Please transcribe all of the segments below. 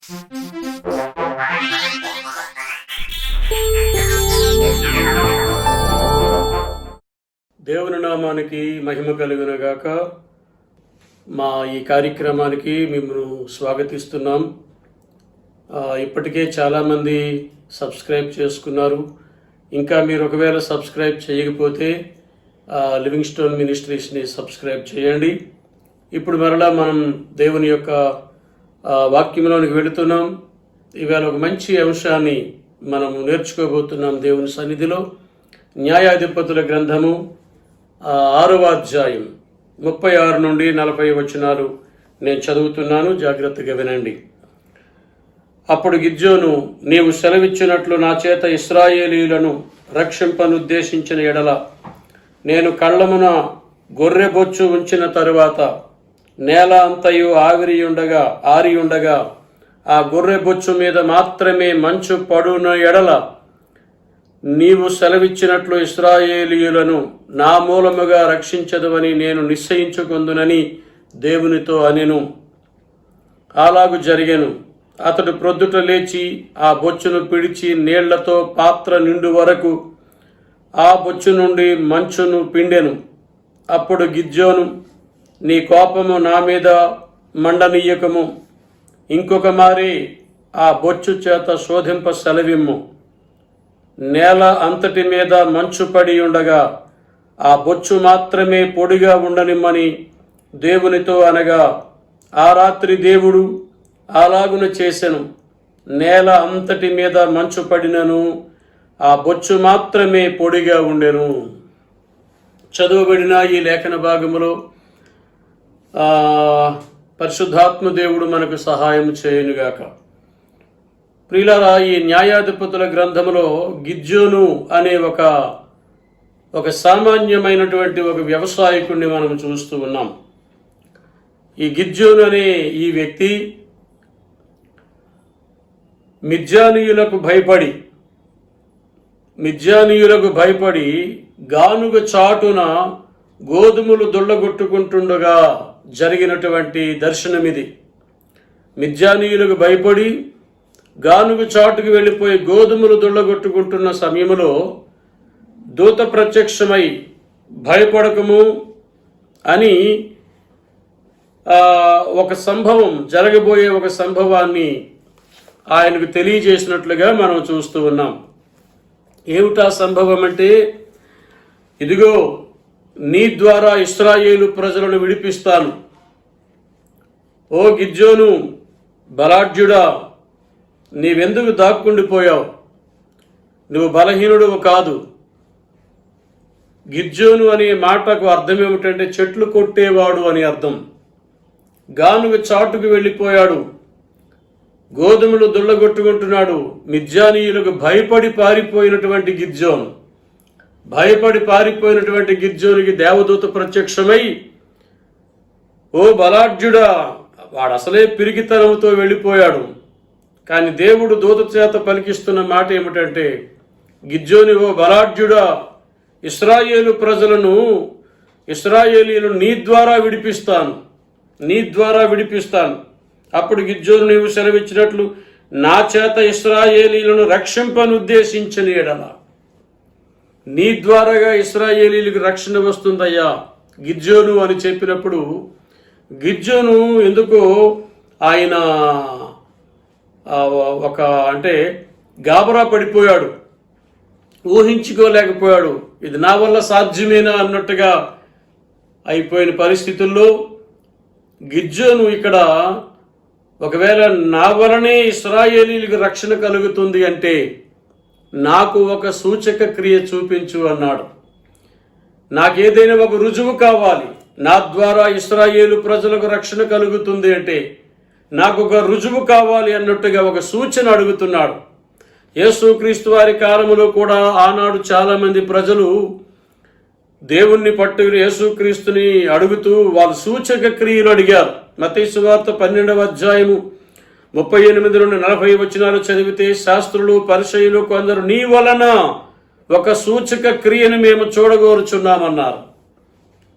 దేవుని నామానికి మహిమ కలుగునగాక. మా ఈ కార్యక్రమానికి మిమ్మల్ని స్వాగతిస్తున్నాం. ఇప్పటికే చాలామంది సబ్స్క్రైబ్ చేసుకున్నారు. ఇంకా మీరు ఒకవేళ సబ్స్క్రైబ్ చేయకపోతే లివింగ్ స్టోన్ మినిస్ట్రీస్ని సబ్స్క్రైబ్ చేయండి. ఇప్పుడు మరలా మనం దేవుని యొక్క వాక్యంలోనికి వెళుతున్నాం. ఇవాళ ఒక మంచి అంశాన్ని మనం నేర్చుకోబోతున్నాం దేవుని సన్నిధిలో. న్యాయాధిపతుల గ్రంథము 6వ అధ్యాయం 36 నుండి 40 వచనాలు నేను చదువుతున్నాను, జాగ్రత్తగా వినండి. అప్పుడు గిద్యోను, నీవు సెలవిచ్చినట్లు నా చేత ఇశ్రాయేలీయులను రక్షింపనుద్దేశించిన ఎడల నేను కళ్ళమున గొర్రెబొచ్చు ఉంచిన తరువాత నేల అంతయు ఆరి ఉండగా ఆ గొర్రెబొచ్చు మీద మాత్రమే మంచు పడున ఎడల నీవు సెలవిచ్చినట్లు ఇశ్రాయేలీయులను నా మూలముగా రక్షించదువని నేను నిశ్చయించుకొందునని దేవునితో అనెను. అలాగు జరిగెను. అతడు ప్రొద్దుట లేచి ఆ బొచ్చును పిడిచి నీళ్లతో పాత్ర నిండు వరకు ఆ బొచ్చు నుండి మంచును పిండెను. అప్పుడు గిద్యోను, నీ కోపము నా మీద మండనీయకము, ఇంకొక మారి ఆ బొచ్చు చేత శోధింప సెలవిమ్ము. నేల అంతటి మీద మంచు పడి ఉండగా ఆ బొచ్చు మాత్రమే పొడిగా ఉండనిమ్మని దేవునితో అనగా ఆ రాత్రి దేవుడు అలాగున చేసెను. నేల అంతటి మీద మంచు పడినను ఆ బొచ్చు మాత్రమే పొడిగా ఉండెను. చదువుబడిన ఈ లేఖన భాగములో పరిశుద్ధాత్మ దేవుడు మనకు సహాయం చేయునుగాక. ప్రియులారా, ఈ న్యాయాధిపతుల గ్రంథంలో గిద్యోను అనే ఒక సామాన్యమైనటువంటి ఒక వ్యవసాయకుడిని మనం చూస్తూ ఉన్నాం. ఈ గిద్యోను అనే ఈ వ్యక్తి మిద్యానీయులకు భయపడి గానుగ చాటున గోధుమలు దొల్లగొట్టుకుంటుండగా జరిగినటువంటి దర్శనమిది. మిద్యానీయులకు భయపడి గానుగ చాటుకు వెళ్ళిపోయి గోధుమలు దొల్లగొట్టుకుంటున్న సమయంలో దూత ప్రత్యక్షమై భయపడకము అని ఒక సంభవం, జరగబోయే ఒక సంభవాన్ని ఆయనకు తెలియజేసినట్లుగా మనం చూస్తూ ఉన్నాం. ఏమిటా సంభవం అంటే, ఇదిగో నీ ద్వారా ఇశ్రాయేలు ప్రజలను విడిపిస్తాను. ఓ గిద్యోను, బలాఢ్యుడా, నీవెందుకు దాక్కుండిపోయావు? నువ్వు బలహీనుడు కాదు. గిద్యోను అనే మాటకు అర్థం ఏమిటంటే చెట్లు కొట్టేవాడు అని అర్థం. గానుగ చాటుకు వెళ్ళిపోయాడు, గోధుమలు దుళ్ళగొట్టుకుంటున్నాడు. మిద్యానీయులకు భయపడి పారిపోయినటువంటి గిద్యోనికి దేవదూత ప్రత్యక్షమై, ఓ బలాఢ్యుడా, వాడు అసలే పిరిగితనంతో వెళ్ళిపోయాడు. కానీ దేవుడు దూత చేత పలికిస్తున్న మాట ఏమిటంటే, గిద్యోని, ఓ బలాఢ్యుడా, ఇశ్రాయేలీయులను నీ ద్వారా విడిపిస్తాను. అప్పుడు గిద్యోను, నీవు సెలవిచ్చినట్లు నా చేత ఇశ్రాయేలీయులను రక్షింపనుద్దేశించిన ఎడల నీ ద్వారాగా ఇశ్రాయేలీయులకు రక్షణ వస్తుందయ్యా గిద్యోను అని చెప్పినప్పుడు, గిద్యోను ఎందుకో ఆయన గాబరా పడిపోయాడు, ఊహించుకోలేకపోయాడు. ఇది నా వల్ల సాధ్యమేనా అన్నట్టుగా అయిపోయిన పరిస్థితుల్లో గిద్యోను ఇక్కడ, ఒకవేళ నా వలనే ఇశ్రాయేలీయులకు రక్షణ కలుగుతుంది అంటే నాకు ఒక సూచక క్రియ చూపించు అన్నాడు. నాకేదైనా ఒక రుజువు కావాలి, నా ద్వారా ఇశ్రాయేలు ప్రజలకు రక్షణ కలుగుతుంది అంటే నాకు ఒక రుజువు కావాలి అన్నట్టుగా ఒక సూచన అడుగుతున్నాడు. యేసుక్రీస్తు వారి కాలములో కూడా ఆనాడు చాలామంది ప్రజలు దేవుణ్ణి పట్టు యేసుక్రీస్తుని అడుగుతూ వాళ్ళు సూచక క్రియలు అడిగారు. మత్తయి సువార్త 12వ అధ్యాయము 38 నుండి 40 వచనాలు చదివితే, శాస్త్రులు పరిసయ్యులు కొందరు నీ వలన ఒక సూచక క్రియను మేము చూడగోరుచున్నామన్నారు.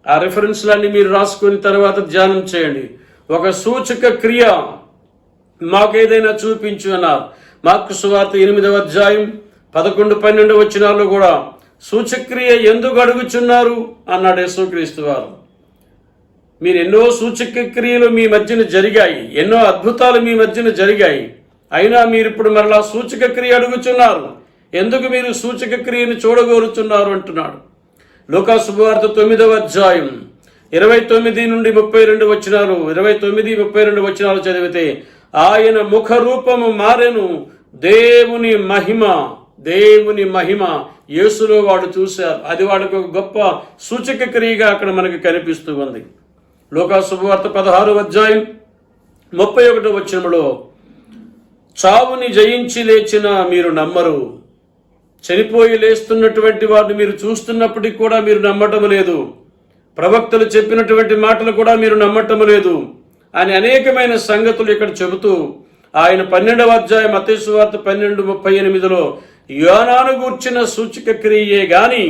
ఆ రిఫరెన్స్లన్నీ మీరు రాసుకుని తర్వాత ధ్యానం చేయండి. ఒక సూచక క్రియ మాకేదైనా చూపించు అన్నారు. మార్కు సువార్త 8వ అధ్యాయం 11, 12 వచనాల్లో కూడా సూచక్రియ ఎందుకు అడుగుచున్నారు అన్నాడు యేసుక్రీస్తు వారు. మీరు ఎన్నో సూచక క్రియలు మీ మధ్యన జరిగాయి, ఎన్నో అద్భుతాలు మీ మధ్యన జరిగాయి, అయినా మీరు ఇప్పుడు మరలా సూచక క్రియ అడుగుచున్నారు. ఎందుకు మీరు సూచక క్రియను చూడగోరుచున్నారు అంటున్నాడు. లూకా శుభవార్త 9వ అధ్యాయం 29 నుండి 32 వచనాలు, 29, 32 వచనాలు చదివితే ఆయన ముఖ రూపము మారెను, దేవుని మహిమ యేసులో వాడు చూశారు. అది వాడికి ఒక గొప్ప సూచక క్రియగా అక్కడ మనకి కనిపిస్తూ ఉంది. లూకా శుభవార్త 16వ అధ్యాయం 31 వచనంలో చావుని జయించి లేచిన మీరు నమ్మరు, చనిపోయి లేస్తున్నటువంటి వారిని మీరు చూస్తున్నప్పటికీ కూడా మీరు నమ్మటం లేదు, ప్రవక్తలు చెప్పినటువంటి మాటలు కూడా మీరు నమ్మటం లేదు అని అనేకమైన సంగతులు ఇక్కడ చెబుతూ ఆయన 12వ అధ్యాయం మత్తయి సువార్త 12:38లో యోనాను గూర్చిన సూచక క్రియే గాని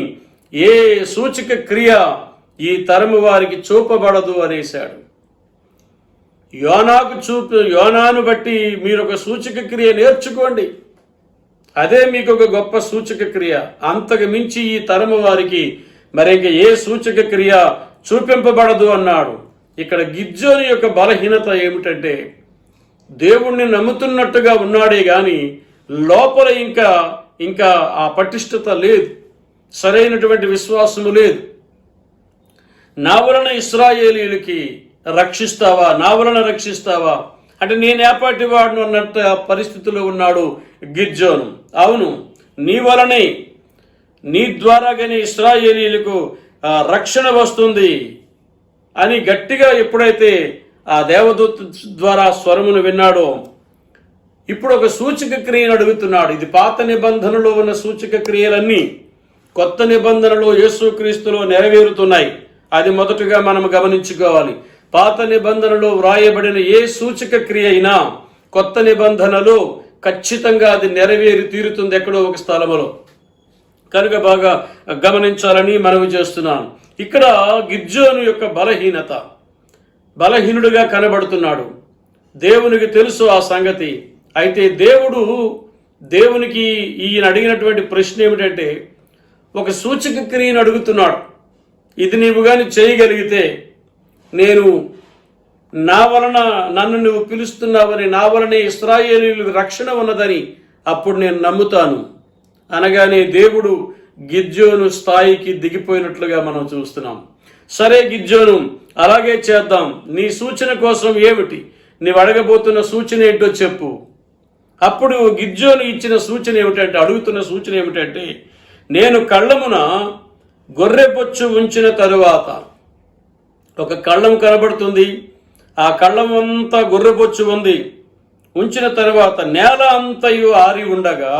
ఏ సూచక క్రియ ఈ తరము వారికి చూపబడదు అనేశాడు. యోనాను బట్టి మీరు ఒక సూచక క్రియ నేర్చుకోండి, అదే మీకు ఒక గొప్ప సూచక క్రియ. అంతకు మించి ఈ తరము వారికి మరి ఇంక ఏ సూచక క్రియ చూపింపబడదు అన్నాడు. ఇక్కడ గిద్యోను యొక్క బలహీనత ఏమిటంటే దేవుణ్ణి నమ్ముతున్నట్టుగా ఉన్నాడే గాని లోపల ఇంకా ఆ పటిష్టత లేదు, సరైనటువంటి విశ్వాసము లేదు. నా వలన ఇశ్రాయేలీయులకి రక్షిస్తావా, నా వలన రక్షిస్తావా అంటే నేను ఏపాటి వాడును అన్నట్టు పరిస్థితిలో ఉన్నాడు గిద్యోను. అవును, నీ వలనే, నీ ద్వారాగానే ఇశ్రాయేలీయులకు రక్షణ వస్తుంది అని గట్టిగా ఎప్పుడైతే ఆ దేవదూత ద్వారా స్వరమును విన్నాడో ఇప్పుడు ఒక సూచక క్రియను అడుగుతున్నాడు. ఇది పాత నిబంధనలో ఉన్న సూచక క్రియలన్నీ కొత్త నిబంధనలో యేసుక్రీస్తులో నెరవేరుతున్నాయి. అది మొదటగా మనం గమనించుకోవాలి. పాత నిబంధనలో వ్రాయబడిన ఏ సూచక క్రియ అయినా కొత్త నిబంధనలో ఖచ్చితంగా అది నెరవేరి తీరుతుంది ఎక్కడో ఒక స్థలములో. కనుక బాగా గమనించాలని మనవి చేస్తున్నాను. ఇక్కడ గిద్యోను యొక్క బలహీనుడిగా కనబడుతున్నాడు. దేవునికి తెలుసు ఆ సంగతి. అయితే దేవునికి ఈయన అడిగినటువంటి ప్రశ్న ఏమిటంటే ఒక సూచక క్రియను అడుగుతున్నాడు. ఇది నీవు కానీ చేయగలిగితే నేను నా వలన నన్ను నువ్వు పిలుస్తున్నావని, నా వలనే ఇశ్రాయేలీయులకు రక్షణ ఉన్నదని అప్పుడు నేను నమ్ముతాను అనగానే దేవుడు గిద్యోను స్థాయికి దిగిపోయినట్లుగా మనం చూస్తున్నాం. సరే గిద్యోను, అలాగే చేద్దాం, నీ సూచన కోసం ఏమిటి, నీవు అడగబోతున్న సూచన ఏంటో చెప్పు. అప్పుడు గిద్యోను ఇచ్చిన సూచన ఏమిటంటే, అడుగుతున్న సూచన ఏమిటంటే, నేను కళ్ళమున గొర్రెపొచ్చు ఉంచిన తరువాత, ఒక కళ్ళం కనబడుతుంది, ఆ కళ్ళం అంతా గొర్రెపొచ్చు ఉంది, ఉంచిన తరువాత నేల అంతయు ఆరి ఉండగా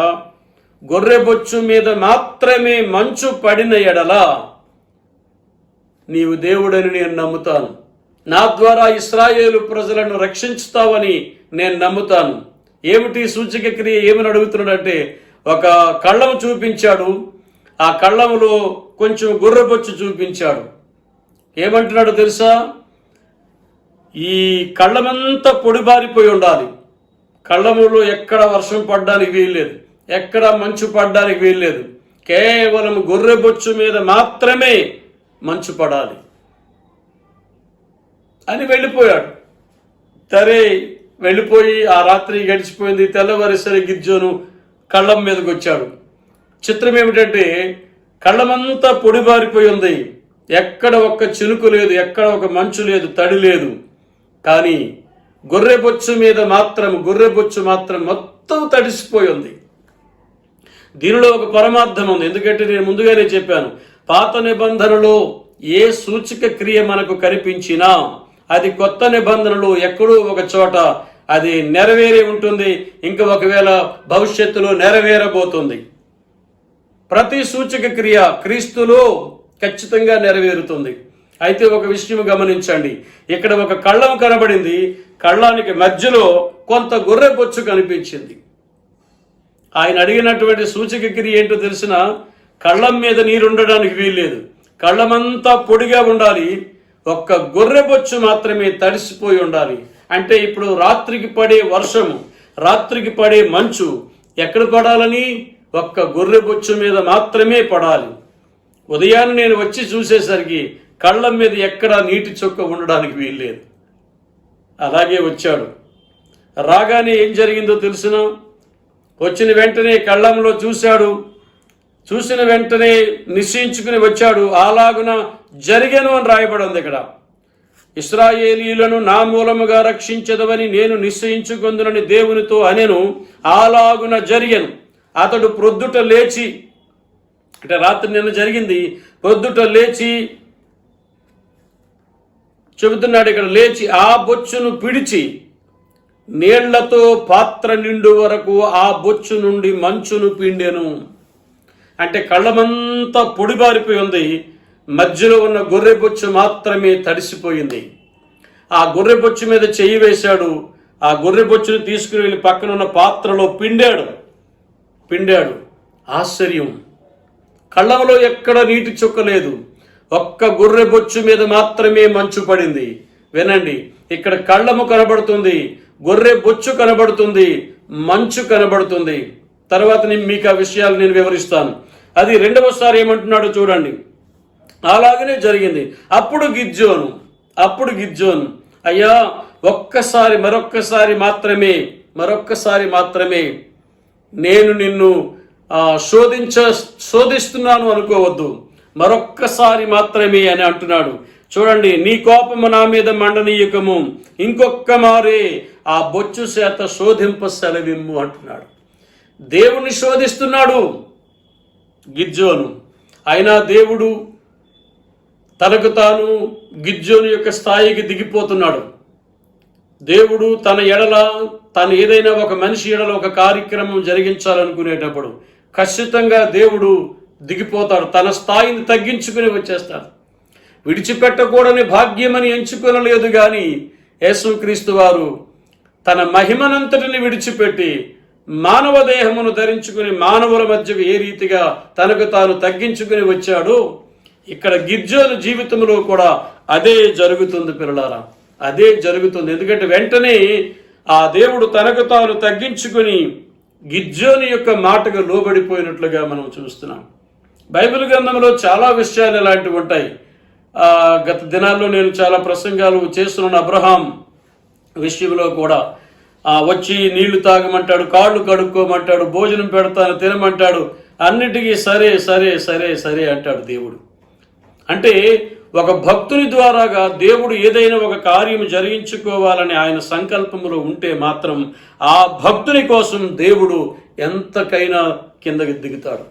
గొర్రెబొచ్చు మీద మాత్రమే మంచు పడిన ఎడల నీవు దేవుడని నేను నమ్ముతాను, నా ద్వారా ఇశ్రాయేలు ప్రజలను రక్షించుతావని నేను నమ్ముతాను. ఏమిటి సూచక క్రియ, ఏమని అడుగుతున్నాడంటే ఒక కళ్ళము చూపించాడు, ఆ కళ్ళములో కొంచెం గొర్రెబొచ్చు చూపించాడు. ఏమంటున్నాడు తెలుసా, ఈ కళ్ళమంతా పొడిబారిపోయి ఉండాలి, కళ్ళములో ఎక్కడ వర్షం పడడానికి వీల్లేదు, ఎక్కడ మంచు పడడానికి వీల్లేదు, కేవలం గొర్రెబొచ్చు మీద మాత్రమే మంచు పడాలి అని వెళ్ళిపోయాడు. సరే వెళ్ళిపోయి ఆ రాత్రి గడిచిపోయింది. తెల్లవారేసరి గిద్యోను కళ్ళం మీదకి వచ్చాడు. చిత్రం ఏమిటంటే కళ్ళమంతా పొడిబారిపోయి ఉంది, ఎక్కడ ఒక్క చినుకు లేదు, ఎక్కడ ఒక మంచు లేదు, తడి లేదు. కానీ గొర్రెబొచ్చు మాత్రం మొత్తం తడిసిపోయి ఉంది. దీనిలో ఒక పరమార్థం ఉంది. ఎందుకంటే నేను ముందుగానే చెప్పాను, పాత నిబంధనలో ఏ సూచక క్రియ మనకు కనిపించినా అది కొత్త నిబంధనలు ఎక్కడో ఒక చోట అది నెరవేరి ఉంటుంది, ఇంకా ఒకవేళ భవిష్యత్తులో నెరవేరబోతుంది. ప్రతి సూచక క్రియ క్రీస్తులో ఖచ్చితంగా నెరవేరుతుంది. అయితే ఒక విషయం గమనించండి, ఇక్కడ ఒక కళ్ళం కనబడింది, కళ్ళానికి మధ్యలో కొంత గొర్రెబొచ్చు కనిపించింది. ఆయన అడిగినటువంటి సూచక క్రియ ఏంటో తెలిసిన, కళ్ళం మీద నీరుండడానికి వీల్లేదు, కళ్ళమంతా పొడిగా ఉండాలి, ఒక్క గొర్రెబొచ్చు మాత్రమే తడిసిపోయి ఉండాలి. అంటే ఇప్పుడు రాత్రికి పడే వర్షము, రాత్రికి పడే మంచు ఎక్కడ పడాలని? ఒక్క గొర్రె బొచ్చు మీద మాత్రమే పడాలి. ఉదయాన్నే నేను వచ్చి చూసేసరికి కళ్ళం మీద ఎక్కడా నీటి చుక్క ఉండడానికి వీల్లేదు. అలాగే వచ్చాడు. రాగానే ఏం జరిగిందో తెలుసునా? వచ్చిన వెంటనే కళ్ళంలో చూశాడు. చూసిన వెంటనే నిశ్చయించుకుని వచ్చాడు. అలాగున జరిగెను అని రాయబడి ఉంది ఇక్కడ. ఇశ్రాయేలీయులను నా మూలముగా రక్షించదవని నేను నిశ్చయించుకొందునని దేవునితో అనెను. అలాగున జరిగెను. అతడు ప్రొద్దుట లేచి, అంటే రాత్రి నిన్న జరిగింది, ప్రొద్దుట లేచి చెబుతున్నాడు ఇక్కడ, లేచి ఆ బొచ్చును పిడిచి నీళ్లతో పాత్ర నిండు వరకు ఆ బొచ్చు నుండి మంచును పిండెను. అంటే కళ్ళమంతా పొడిబారిపోయి ఉంది. మధ్యలో ఉన్న గొర్రె బొచ్చు మాత్రమే తడిసిపోయింది. ఆ గొర్రె బొచ్చు మీద చెయ్యి వేశాడు. ఆ గొర్రె బొచ్చును తీసుకుని వెళ్ళి పక్కన ఉన్న పాత్రలో పిండాడు. ఆశ్చర్యం! కళ్ళంలో ఎక్కడ నీటి చుక్క లేదు. ఒక్క గొర్రె బొచ్చు మీద మాత్రమే మంచు పడింది. వినండి, ఇక్కడ కళ్ళము కనబడుతుంది, గొర్రె బొచ్చు కనబడుతుంది, మంచు కనబడుతుంది. తర్వాత మీకు ఆ విషయాలు నేను వివరిస్తాను. అది రెండవసారి ఏమంటున్నాడు చూడండి. అలాగనే జరిగింది. అప్పుడు గిద్యోను, అయ్యా మరొక్కసారి మాత్రమే నేను నిన్ను శోధిస్తున్నాను అనుకోవద్దు, మరొక్కసారి మాత్రమే అని అంటున్నాడు. చూడండి, నీ కోపము నా మీద మండనీయకము, ఇంకొక్క మారే ఆ బొచ్చు చేత శోధింప సెలవిమ్ము అంటున్నాడు. దేవుని శోధిస్తున్నాడు గిద్యోను. అయినా దేవుడు తనకు తాను గిద్యోను యొక్క స్థాయికి దిగిపోతున్నాడు. దేవుడు తను ఏదైనా ఒక మనిషి ఎడల ఒక కార్యక్రమం జరిగించాలనుకునేటప్పుడు ఖచ్చితంగా దేవుడు దిగిపోతాడు. తన స్థాయిని తగ్గించుకుని వచ్చేస్తాడు. విడిచిపెట్టకూడని భాగ్యమని ఎంచుకొనలేదు కానీ యేసుక్రీస్తు వారు తన మహిమనంతటిని విడిచిపెట్టి మానవ దేహమును ధరించుకుని మానవుల మధ్యకు ఏ రీతిగా తనకు తాను తగ్గించుకుని వచ్చాడో ఇక్కడ గిద్యోను జీవితంలో కూడా అదే జరుగుతుంది పిల్లలారా, అదే జరుగుతుంది. ఎందుకంటే వెంటనే ఆ దేవుడు తనకు తాను తగ్గించుకుని గిద్యోను యొక్క మాటకు లోబడిపోయినట్లుగా మనం చూస్తున్నాం. బైబిల్ గ్రంథంలో చాలా విషయాలు ఇలాంటివి ఉంటాయి. గత దినాల్లో నేను చాలా ప్రసంగాలు చేస్తున్నాను. అబ్రహాం విషయంలో కూడా వచ్చి నీళ్లు తాగమంటాడు, కాళ్ళు కడుక్కోమంటాడు, భోజనం పెడతాను తినమంటాడు, అన్నిటికీ సరే అంటాడు దేవుడు. అంటే ఒక భక్తుని ద్వారాగా దేవుడు ఏదైనా ఒక కార్యం జరిగించుకోవాలని ఆయన సంకల్పంలో ఉంటే మాత్రం ఆ భక్తుని కోసం దేవుడు ఎంతకైనా కిందకి దిగుతాడు.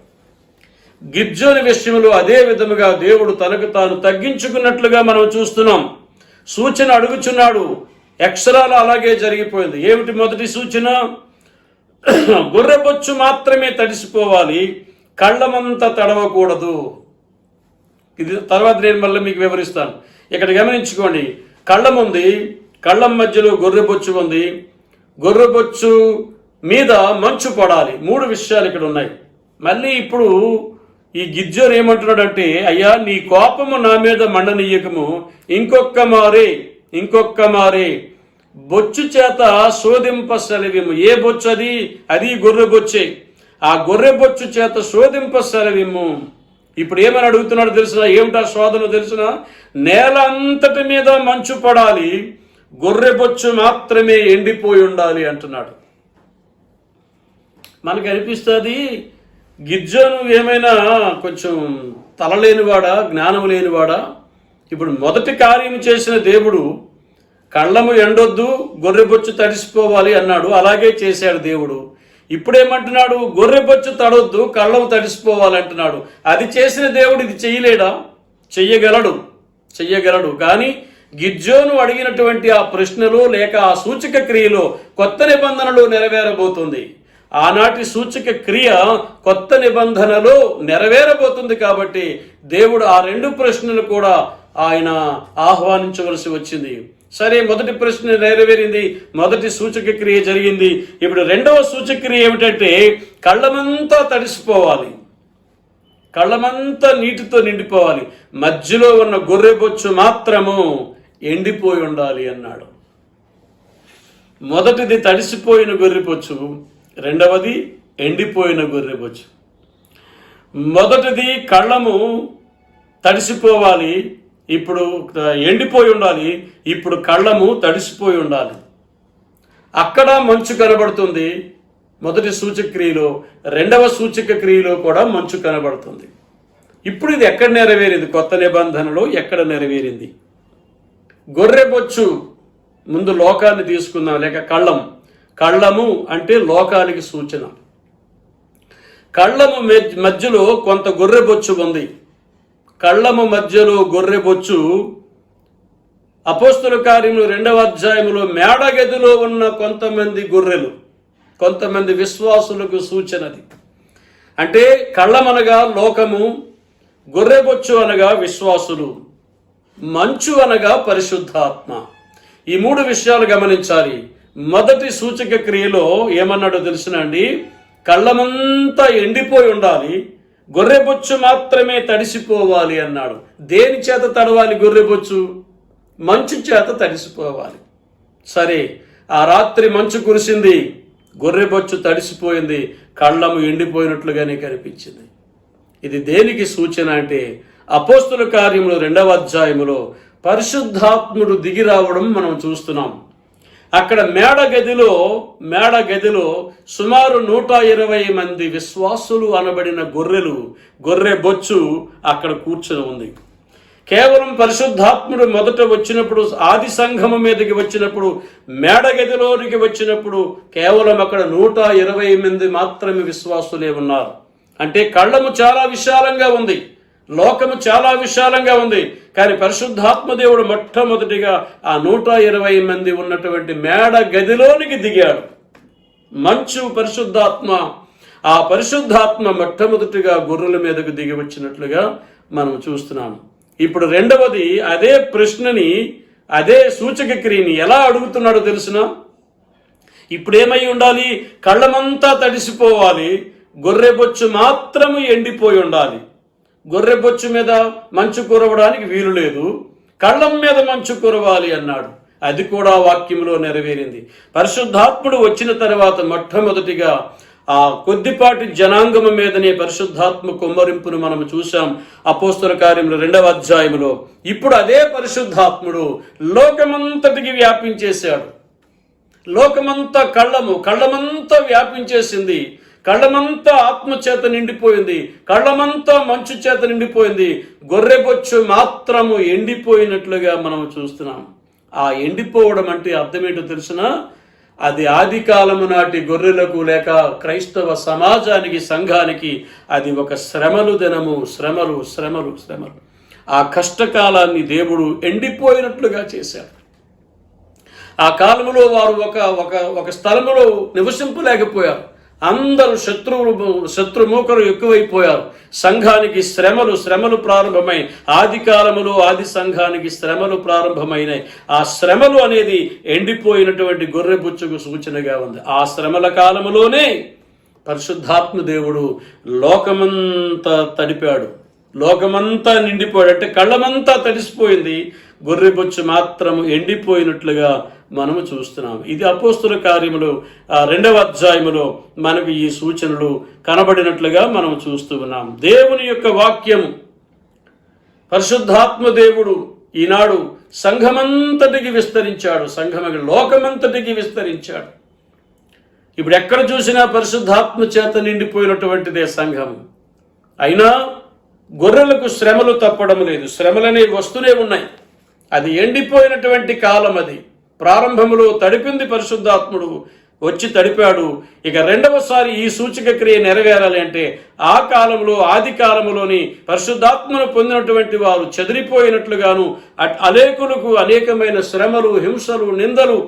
గిద్యోని విషయంలో అదే విధముగా దేవుడు తనకు తాను తగ్గించుకున్నట్లుగా మనం చూస్తున్నాం. సూచన అడుగుచున్నాడు, అక్షరాలు అలాగే జరిగిపోయింది. ఏమిటి మొదటి సూచన? గొర్రెబొచ్చు మాత్రమే తడిసిపోవాలి, కళ్ళమంతా తడవకూడదు. ఇది తర్వాత నేను మళ్ళీ మీకు వివరిస్తాను. ఇక్కడ గమనించుకోండి, కళ్ళం ఉంది, కళ్ళం మధ్యలో గొర్రెబొచ్చు ఉంది, గొర్రెబొచ్చు మీద మంచు పడాలి. 3 విషయాలు ఇక్కడ ఉన్నాయి. మళ్ళీ ఇప్పుడు ఈ గిద్యోను ఏమంటున్నాడంటే, అయ్యా నీ కోపము నా మీద మండనీయకము, ఇంకొక్క మారే బొచ్చు చేత శోధింప సెలవిము. ఏ బొచ్చు అది? అది గొర్రె బొచ్చే. ఆ గొర్రె బొచ్చు చేత శోధింప సెలవిము. ఇప్పుడు ఏమని అడుగుతున్నాడు తెలుసునా? ఏమిటా శోధన తెలుసునా? నేల అంతటి మీద మంచు పడాలి, గొర్రె బొచ్చు మాత్రమే ఎండిపోయి ఉండాలి అంటున్నాడు. మనకు అనిపిస్తుంది గిద్యోను ఏమైనా కొంచెం తలలేనివాడా, జ్ఞానం లేనివాడా? ఇప్పుడు మొదటి కార్యం చేసిన దేవుడు కళ్ళము ఎండొద్దు, గొర్రెబొచ్చు తడిసిపోవాలి అన్నాడు. అలాగే చేశాడు దేవుడు. ఇప్పుడేమంటున్నాడు? గొర్రెబొచ్చు తడొద్దు, కళ్ళము తడిసిపోవాలి అంటున్నాడు. అది చేసిన దేవుడు ఇది చెయ్యలేడా? చెయ్యగలడు. కానీ గిద్యోను అడిగినటువంటి ఆ ప్రశ్నలో లేక ఆ సూచక క్రియలో కొత్త నిబంధనలో నెరవేరబోతుంది. ఆనాటి సూచక క్రియ కొత్త నిబంధనలో నెరవేరబోతుంది. కాబట్టి దేవుడు ఆ 2 ప్రశ్నలు కూడా ఆయన ఆహ్వానించవలసి వచ్చింది. సరే, మొదటి ప్రశ్న నెరవేరింది, మొదటి సూచక క్రియ జరిగింది. ఇప్పుడు రెండవ సూచక క్రియ ఏమిటంటే కళ్ళమంతా తడిసిపోవాలి, కళ్ళమంతా నీటితో నిండిపోవాలి, మధ్యలో ఉన్న గొర్రెబొచ్చు మాత్రము ఎండిపోయి ఉండాలి అన్నాడు. మొదటిది తడిసిపోయిన గొర్రెబొచ్చు, రెండవది ఎండిపోయిన గొర్రెబొచ్చు. మొదటిది కళ్ళము తడిసిపోవాలి, ఇప్పుడు ఎండిపోయి ఉండాలి, ఇప్పుడు కళ్ళము తడిసిపోయి ఉండాలి. అక్కడ మంచు కనబడుతుంది మొదటి సూచక క్రియలో, రెండవ సూచక క్రియలో కూడా మంచు కనబడుతుంది. ఇప్పుడు ఇది ఎక్కడ నెరవేరింది? కొత్త నిబంధనలో ఎక్కడ నెరవేరింది? గొర్రెబొచ్చు ముందు లోకాన్ని తీసుకుందాం, లేక కళ్ళము అంటే లోకానికి సూచన. కళ్ళము మధ్యలో కొంత గొర్రెబొచ్చు ఉంది. కళ్ళము మధ్యలో గొర్రెబొచ్చు అపోస్తల కార్యములు 2వ అధ్యాయములో మేడగదిలో ఉన్న కొంతమంది గొర్రెలు, కొంతమంది విశ్వాసులకు సూచనది. అంటే కళ్ళమనగా లోకము, గొర్రెబొచ్చు అనగా విశ్వాసులు, మంచు అనగా పరిశుద్ధాత్మ. ఈ 3 విషయాలు గమనించాలి. మొదటి సూచక క్రియలో ఏమన్నాడో తెలుసునండి, కళ్ళమంతా ఎండిపోయి ఉండాలి, గొర్రెబొచ్చు మాత్రమే తడిసిపోవాలి అన్నాడు. దేని చేత తడవాలి? గొర్రెబొచ్చు మంచు చేత తడిసిపోవాలి. సరే, ఆ రాత్రి మంచు కురిసింది, గొర్రెబొచ్చు తడిసిపోయింది, కళ్ళము ఎండిపోయినట్లుగానే కనిపించింది. ఇది దేనికి సూచన అంటే అపోస్తల కార్యములు 2వ అధ్యాయములో పరిశుద్ధాత్ముడు దిగి రావడం మనం చూస్తున్నాం. అక్కడ మేడగదిలో సుమారు 120 మంది విశ్వాసులు అనబడిన గొర్రెబొచ్చు అక్కడ కూర్చొని ఉంది. కేవలం పరిశుద్ధాత్ముడు మొదట వచ్చినప్పుడు, ఆది సంఘము మీదకి వచ్చినప్పుడు, మేడగదిలోనికి వచ్చినప్పుడు కేవలం అక్కడ 120 మంది మాత్రమే విశ్వాసులే ఉన్నారు. అంటే కళ్ళము చాలా విశాలంగా ఉంది, లోకము చాలా విశాలంగా ఉంది. కానీ పరిశుద్ధాత్మ దేవుడు మొట్టమొదటిగా ఆ 120 మంది ఉన్నటువంటి మేడ గదిలోనికి దిగాడు. మంచు పరిశుద్ధాత్మ, ఆ పరిశుద్ధాత్మ మొట్టమొదటిగా గొర్రెల మీదకు దిగి వచ్చినట్లుగా మనం చూస్తున్నాము. ఇప్పుడు రెండవది అదే ప్రశ్నని, అదే సూచక క్రియని ఎలా అడుగుతున్నాడో తెలుసిన? ఇప్పుడేమై ఉండాలి? కళ్ళమంతా తడిసిపోవాలి, గొర్రెబొచ్చు మాత్రము ఎండిపోయి ఉండాలి. గొర్రెబొచ్చు మీద మంచు కురవడానికి వీలు లేదు, కళ్ళం మీద మంచు కురవాలి అన్నాడు. అది కూడా వాక్యంలో నెరవేరింది. పరిశుద్ధాత్ముడు వచ్చిన తర్వాత మొట్టమొదటిగా ఆ కొద్దిపాటి జనాంగము మీదనే పరిశుద్ధాత్మ కుమ్మరింపును మనం చూసాం అపోస్తల కార్యములు 2వ అధ్యాయములో. ఇప్పుడు అదే పరిశుద్ధాత్ముడు లోకమంతటికి వ్యాపించేశాడు. లోకమంతా కళ్ళమంతా వ్యాపించేసింది, కళ్ళమంతా ఆత్మచేత నిండిపోయింది, కళ్ళమంతా మంచు చేత నిండిపోయింది. గొర్రెబొచ్చు మాత్రము ఎండిపోయినట్లుగా మనం చూస్తున్నాం. ఆ ఎండిపోవడం అంటే అర్థం ఏంటో తెలిసిన? అది ఆది కాలము నాటి గొర్రెలకు లేక క్రైస్తవ సమాజానికి, సంఘానికి అది ఒక శ్రమలు దినము, శ్రమలు. ఆ కష్టకాలాన్ని దేవుడు ఎండిపోయినట్లుగా చేశాడు. ఆ కాలంలో వారు ఒక స్థలములో నివసింపలేకపోయారు. అందరూ శత్రుమూకరు ఎక్కువైపోయారు. సంఘానికి శ్రమలు ప్రారంభమై, ఆది కాలములో ఆది సంఘానికి శ్రమలు ప్రారంభమైనాయి. ఆ శ్రమలు అనేది ఎండిపోయినటువంటి గొర్రెబొచ్చుకు సూచనగా ఉంది. ఆ శ్రమల కాలములోనే పరిశుద్ధాత్మ దేవుడు లోకమంతా తడిపాడు, లోకమంతా నిండిపోయాడు. అంటే కళ్ళమంతా తడిసిపోయింది, గొర్రెబొచ్చు మాత్రము ఎండిపోయినట్లుగా మనము చూస్తున్నాం. ఇది అపోస్తల కార్యములు 2వ అధ్యాయములో మనకు ఈ సూచనలు కనబడినట్లుగా మనం చూస్తూ ఉన్నాం. దేవుని యొక్క వాక్యము, పరిశుద్ధాత్మ దేవుడు ఈనాడు సంఘమంతటికి విస్తరించాడు, లోకమంతటికి విస్తరించాడు. ఇప్పుడు ఎక్కడ చూసినా పరిశుద్ధాత్మ చేత నిండిపోయినటువంటిదే సంఘం. అయినా గొర్రెలకు శ్రమలు తప్పడం లేదు, శ్రమలనేవి వస్తూనే ఉన్నాయి. అది ఎండిపోయినటువంటి కాలం. అది ప్రారంభములో తడిపింది పరిశుద్ధాత్ముడు, వచ్చి తడిపాడు. ఇక రెండవసారి ఈ సూచక క్రియ నెరవేరాలి అంటే ఆ కాలంలో, ఆది కాలములోని పరిశుద్ధాత్మను పొందినటువంటి వారు చెదిరిపోయినట్లుగాను, అనేకులకు అనేకమైన శ్రమలు, హింసలు, నిందలు,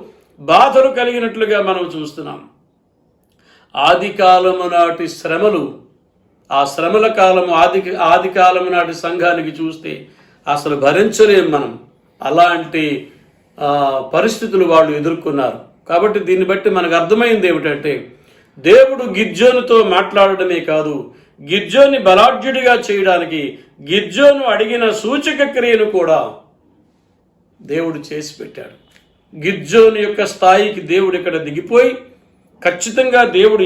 బాధలు కలిగినట్లుగా మనం చూస్తున్నాం. ఆది కాలము నాటి శ్రమలు, ఆ శ్రమల కాలము ఆది కాలము నాటి సంఘానికి చూస్తే అసలు భరించలేం మనం. అలాంటి పరిస్థితులు వాళ్ళు ఎదుర్కొన్నారు. కాబట్టి దీన్ని బట్టి మనకు అర్థమైంది ఏమిటంటే, దేవుడు గిద్యోనుతో మాట్లాడడమే కాదు, గిద్యోని బలాఢ్యుడిగా చేయడానికి గిద్యోను అడిగిన సూచక క్రియను కూడా దేవుడు చేసి పెట్టాడు. గిద్యోను యొక్క స్థాయికి దేవుడు ఇక్కడ దిగిపోయి ఖచ్చితంగా దేవుడు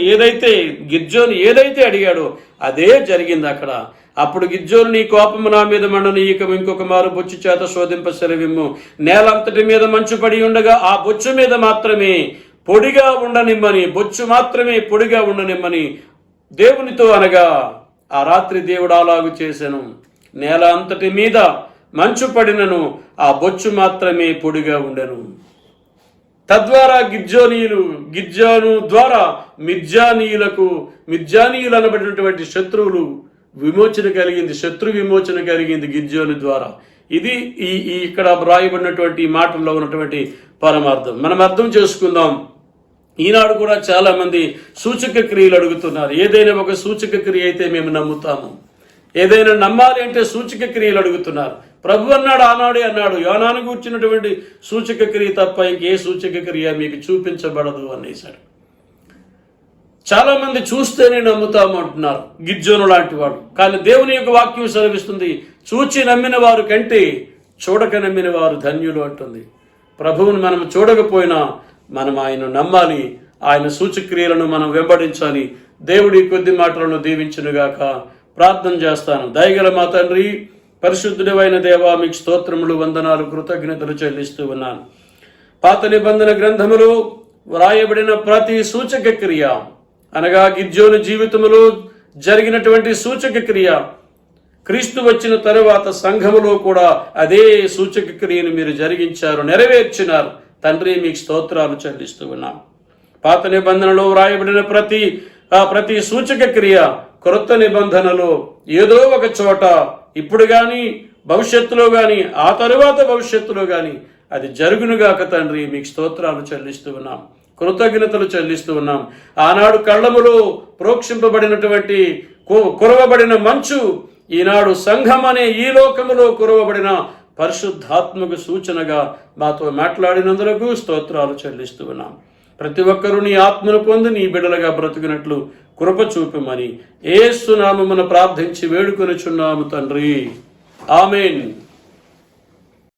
గిద్యోను ఏదైతే అడిగాడో అదే జరిగింది అక్కడ. అప్పుడు గిద్యోను, నీ కోపము నా మీద మండని, ఇక ఇంకొక మారు బొచ్చు చేత శోధింప సెలవిమ్ము. నేలంతటి మీద మంచు పడి ఉండగా ఆ బొచ్చు మీద మాత్రమే పొడిగా ఉండనిమ్మని, బొచ్చు మాత్రమే పొడిగా ఉండనిమ్మని దేవునితో అనగా ఆ రాత్రి దేవుడు అలాగు చేశాను. నేల అంతటి మీద మంచు పడినను ఆ బొచ్చు మాత్రమే పొడిగా ఉండెను. తద్వారా గిద్యోను ద్వారా మిద్యానీయులు అనబడినటువంటి శత్రువులు విమోచన కలిగింది, శత్రు విమోచన కలిగింది గిద్యోను ద్వారా. ఇది ఇక్కడ వ్రాయబడినటువంటి మాటల్లో ఉన్నటువంటి పరమార్థం. మనం అర్థం చేసుకుందాం. ఈనాడు కూడా చాలా మంది సూచక క్రియలు అడుగుతున్నారు. ఏదైనా ఒక సూచక క్రియ అయితే మేము నమ్ముతాము, ఏదైనా నమ్మాలి అంటే సూచక క్రియలు అడుగుతున్నారు. ప్రభు అన్నాడు, ఆనాడే అన్నాడు, యోనాను కూర్చున్నటువంటి సూచక క్రియ తప్ప ఇంకే సూచక క్రియ మీకు చూపించబడదు అనేసాడు. చాలా మంది చూస్తేనే నమ్ముతాము అంటున్నారు, గిద్యోను లాంటి వాడు. కానీ దేవుని యొక్క వాక్యం సెలవిస్తుంది, చూచి నమ్మిన వారు కంటే చూడక నమ్మిన వారు ధన్యులు అంటుంది. ప్రభువుని మనం చూడకపోయినా మనం ఆయన నమ్మాలి, ఆయన సూచక్రియలను మనం వెంబడించాలి. దేవుడి కొద్ది మాటలను దీవించునుగాక. ప్రార్థన చేస్తాను. దయగల మా తండ్రి, పరిశుద్ధుడైన దేవా, మీకు స్తోత్రములు, వందనాలు, కృతజ్ఞతలు చెల్లిస్తూ ఉన్నాను. పాత నిబంధన గ్రంథములో వ్రాయబడిన ప్రతి సూచక క్రియ, అనగా గిద్యోను జీవితంలో జరిగినటువంటి సూచక క్రియ, క్రీస్తు వచ్చిన తరువాత సంఘములో కూడా అదే సూచక క్రియను మీరు జరిగించారు, నెరవేర్చినారు. తండ్రి, మీకు స్తోత్రాలు చెల్లిస్తూ ఉన్నాం. పాత నిబంధనలో వ్రాయబడిన ప్రతి సూచక క్రియ క్రొత్త నిబంధనలో ఏదో ఒక చోట ఇప్పుడు కానీ భవిష్యత్తులో కానీ ఆ తరువాత భవిష్యత్తులో కానీ అది జరుగునుగాక. తండ్రి, మీకు స్తోత్రాలు చెల్లిస్తూ ఉన్నాం, కృతజ్ఞతలు చెల్లిస్తూ ఉన్నాం. ఆనాడు కళ్ళములో ప్రోక్షింపబడినటువంటి కురవబడిన మంచు ఈనాడు సంఘం అనే ఈ లోకములో కురవబడిన పరిశుద్ధాత్మకు సూచనగా మాతో మాట్లాడినందులకు స్తోత్రాలు చెల్లిస్తూ ఉన్నాం. ప్రతి ఒక్కరూ నీ ఆత్మను పొంది నీ బిడ్డలుగా బ్రతుకున్నట్లు కృప చూపమని యేసు నామమున ప్రార్థించి వేడుకొనుచున్నాము తండ్రి. ఆమేన్.